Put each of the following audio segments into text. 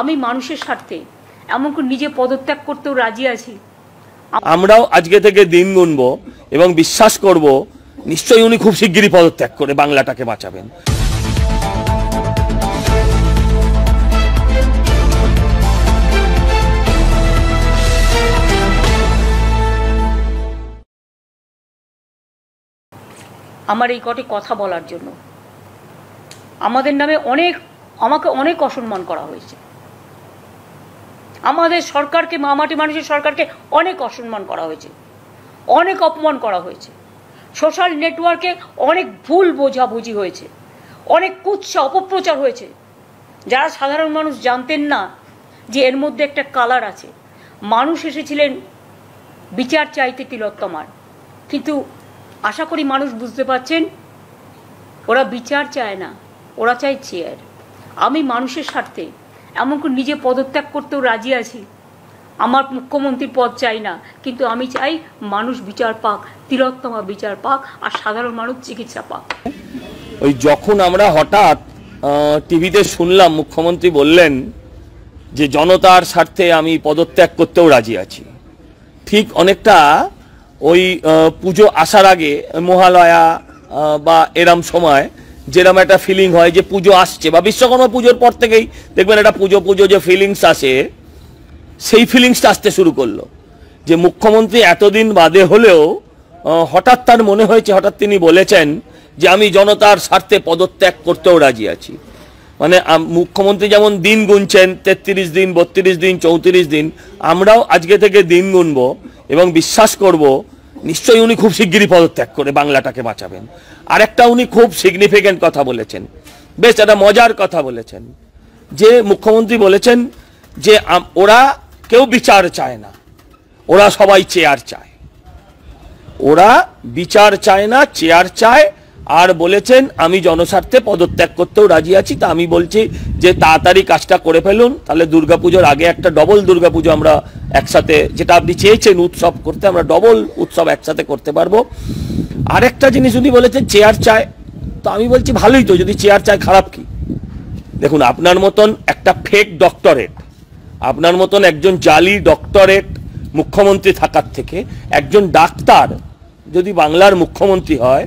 আমি মানুষের স্বার্থে এমনকি নিজে পদত্যাগ করতেও রাজি আছি। আমরাও আজকে থেকে দিন গুনবো এবং বিশ্বাস করব নিশ্চয়ই উনি খুব শিগগিরই পদত্যাগ করে বাংলাটাকে বাঁচাবেন। আমার এই কটি কথা বলার জন্য আমাদের নামে আমাকে অনেক অসম্মান করা হয়েছে। আমাদের সরকারকে, মামাটি মানুষের সরকারকে অনেক অসম্মান করা হয়েছে, অনেক অপমান করা হয়েছে। সোশ্যাল নেটওয়ার্কে অনেক ভুল বোঝাবুঝি হয়েছে, অনেক কুৎসা অপপ্রচার হয়েছে, যারা সাধারণ মানুষ জানতেন না যে এর মধ্যে একটা কালার আছে। মানুষ এসেছিলেন বিচার চাইতে তিলোত্তমার, কিন্তু আশা করি মানুষ বুঝতে পারছেন ওরা বিচার চায় না, ওরা চায় চেয়ার। আমি মানুষের স্বার্থে এমনকি নিজে পদত্যাগ করতেও রাজি আছি। আমার মুখ্যমন্ত্রীর পদ চাই না, কিন্তু আমি চাই মানুষ বিচার পাক, তিলোত্তমা বিচার পাক, আর সাধারণ মানুষ চিকিৎসা পাক। ওই যখন আমরা হঠাৎ টিভিতে শুনলাম মুখ্যমন্ত্রী বললেন যে জনতার স্বার্থে আমি পদত্যাগ করতেও রাজি আছি, ঠিক অনেকটা ওই পুজো আসার আগে মহালয়া বা এরম সময় যেরকম একটা ফিলিং হয় যে পুজো আসছে, বা বিশ্বকর্মা পুজোর পর থেকেই দেখবেন একটা পুজো যে ফিলিংস আসে, সেই ফিলিংসটা আসতে শুরু করলো। যে মুখ্যমন্ত্রী এতদিন বাদে হলেও হঠাৎ তার মনে হয়েছে, হঠাৎ তিনি বলেছেন যে আমি জনতার স্বার্থে পদত্যাগ করতেও রাজি আছি। মানে মুখ্যমন্ত্রী যেমন দিন গুনছেন 33 দিন, 32 দিন, 34 দিন, আমরাও আজকে থেকে দিন গুনবো এবং বিশ্বাস করব নিশ্চয়ই উনি খুব শিগগিরই পদত্যাগ করে বাংলাটাকে বাঁচাবেন। আরেকটা উনি খুব সিগনিফিক্যান্ট কথা বলেছেন, বেশ একটা মজার কথা বলেছেন, যে মুখ্যমন্ত্রী বলেছেন যে ওরা কেউ বিচার চায় না, ওরা সবাই চেয়ার চায়। ওরা বিচার চায় না, চেয়ার চায়। আর বলেছেন আমি জনস্বার্থে পদত্যাগ করতেও রাজি আছি। তা আমি বলছি যে তাড়াতাড়ি কাজটা করে ফেলুন, তাহলে দুর্গাপুজোর আগে একটা ডবল দুর্গাপুজো আমরা একসাথে, যেটা আপনি চেয়েছেন উৎসব করতে, আমরা ডবল উৎসব একসাথে করতে পারবো। আরেকটা জিনিস উনি বলেছেন চেয়ার চায়, তো আমি বলছি ভালোই তো, যদি চেয়ার চায় খারাপ কি? দেখুন, আপনার মতন একটা ফেক ডক্টরেট, আপনার মতন একজন জালি ডক্টরেট মুখ্যমন্ত্রী থাকার থেকে একজন ডাক্তার যদি বাংলার মুখ্যমন্ত্রী হয়,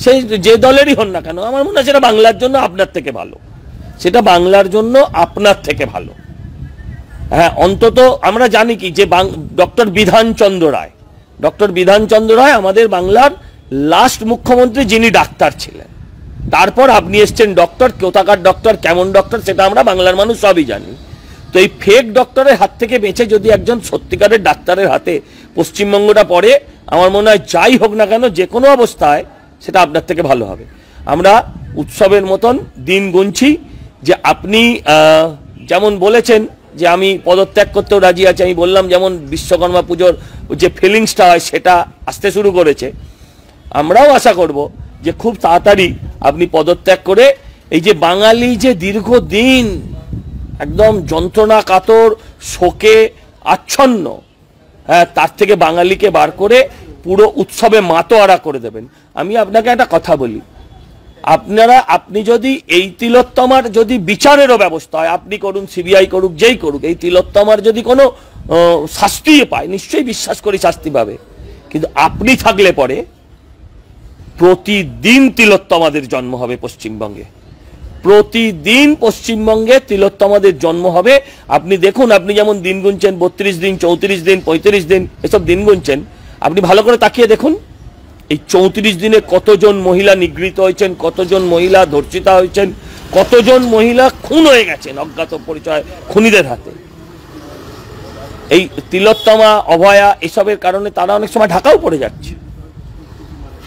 সেই যে দলেরই হন না কেন, আমার মনে হয় সেটা বাংলার জন্য আপনার থেকে ভালো, সেটা বাংলার জন্য আপনার থেকে ভালো। হ্যাঁ, অন্তত আমরা জানি কি যে ডক্টর বিধানচন্দ্র রায় আমাদের বাংলার লাস্ট মুখ্যমন্ত্রী যিনি ডাক্তার ছিলেন। তারপর আপনি এসছেন ডক্টর, কোথাকার ডক্টর, কেমন ডক্টর, সেটা আমরা বাংলার মানুষ সবই জানি। তো এই ফেক ডক্টরের হাত থেকে বেঁচে যদি একজন সত্যিকারের ডাক্তারের হাতে পশ্চিমবঙ্গটা পড়ে, আমার মনে হয় যাই হোক না কেন, যে কোনো অবস্থায় সেটা আপনার থেকে ভালো হবে। আমরা উৎসবের মতন দিন গুনছি, যে আপনি যেমন বলেছেন যে আমি পদত্যাগ করতেও রাজি আছি, আমি বললাম যেমন বিশ্বকর্মা পুজোর যে ফিলিংসটা হয় সেটা আসতে শুরু করেছে। আমরাও আশা করব যে খুব তাড়াতাড়ি আপনি পদত্যাগ করে এই যে বাঙালি যে দীর্ঘদিন একদম যন্ত্রণা কাতর, শোকে আচ্ছন্ন, হ্যাঁ, তার থেকে বাঙালিকে বার করে পুরো উৎসবে মাতোয়ারা করে দেবেন। আমি আপনাকে একটা কথা বলি, আপনি যদি এই তিলোত্তমার যদি বিচারেরও ব্যবস্থা হয়, আপনি করুন, সিবিআই করুক, যেই করুক, এই তিলোত্তমার যদি কোনো শাস্তি পায়, নিশ্চয়ই বিশ্বাস করি শাস্তি পাবে। কিন্তু আপনি থাকলে পরে প্রতিদিন তিলোত্তমাদের জন্ম হবে পশ্চিমবঙ্গে, প্রতিদিন পশ্চিমবঙ্গে তিলোত্তমাদের জন্ম হবে। আপনি দেখুন, আপনি যেমন দিন গুনছেন 32 দিন, 34 দিন, 35 দিন, এসব দিন গুনছেন, আপনি ভালো করে তাকিয়ে দেখুন এই 34 দিনে কতজন মহিলা নিগৃহীত হয়েছেন, কতজন মহিলা ধর্ষিতা হয়েছেন, কতজন মহিলা খুন হয়ে গেছেন অজ্ঞাত পরিচয় খুনিদের হাতে। এই তিলোত্তমা, অভয়া, এসবের কারণে তারা অনেক সময় ঢাকাও পড়ে যাচ্ছে।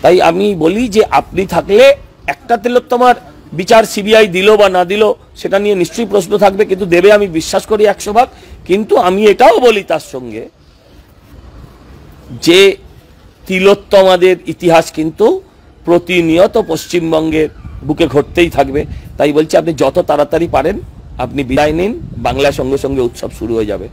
তাই আমি বলি যে আপনি থাকলে একটা তিলোত্তমার বিচার সিবিআই দিল বা না দিল সেটা নিয়ে নিশ্চয়ই প্রশ্ন থাকবে, কিন্তু দেবে আমি বিশ্বাস করি 100 ভাগ। কিন্তু আমি এটাও বলি তার সঙ্গে যে তিলোত্তমাদের ইতিহাস কিন্তু প্রতিনিয়ত পশ্চিমবঙ্গের বুকে ঘটতেই থাকবে। তাই বলছি আপনি যত তাড়াতাড়ি পারেন আপনি বিদায় নিন, বাংলার সঙ্গে সঙ্গে উৎসব শুরু হয়ে যাবে।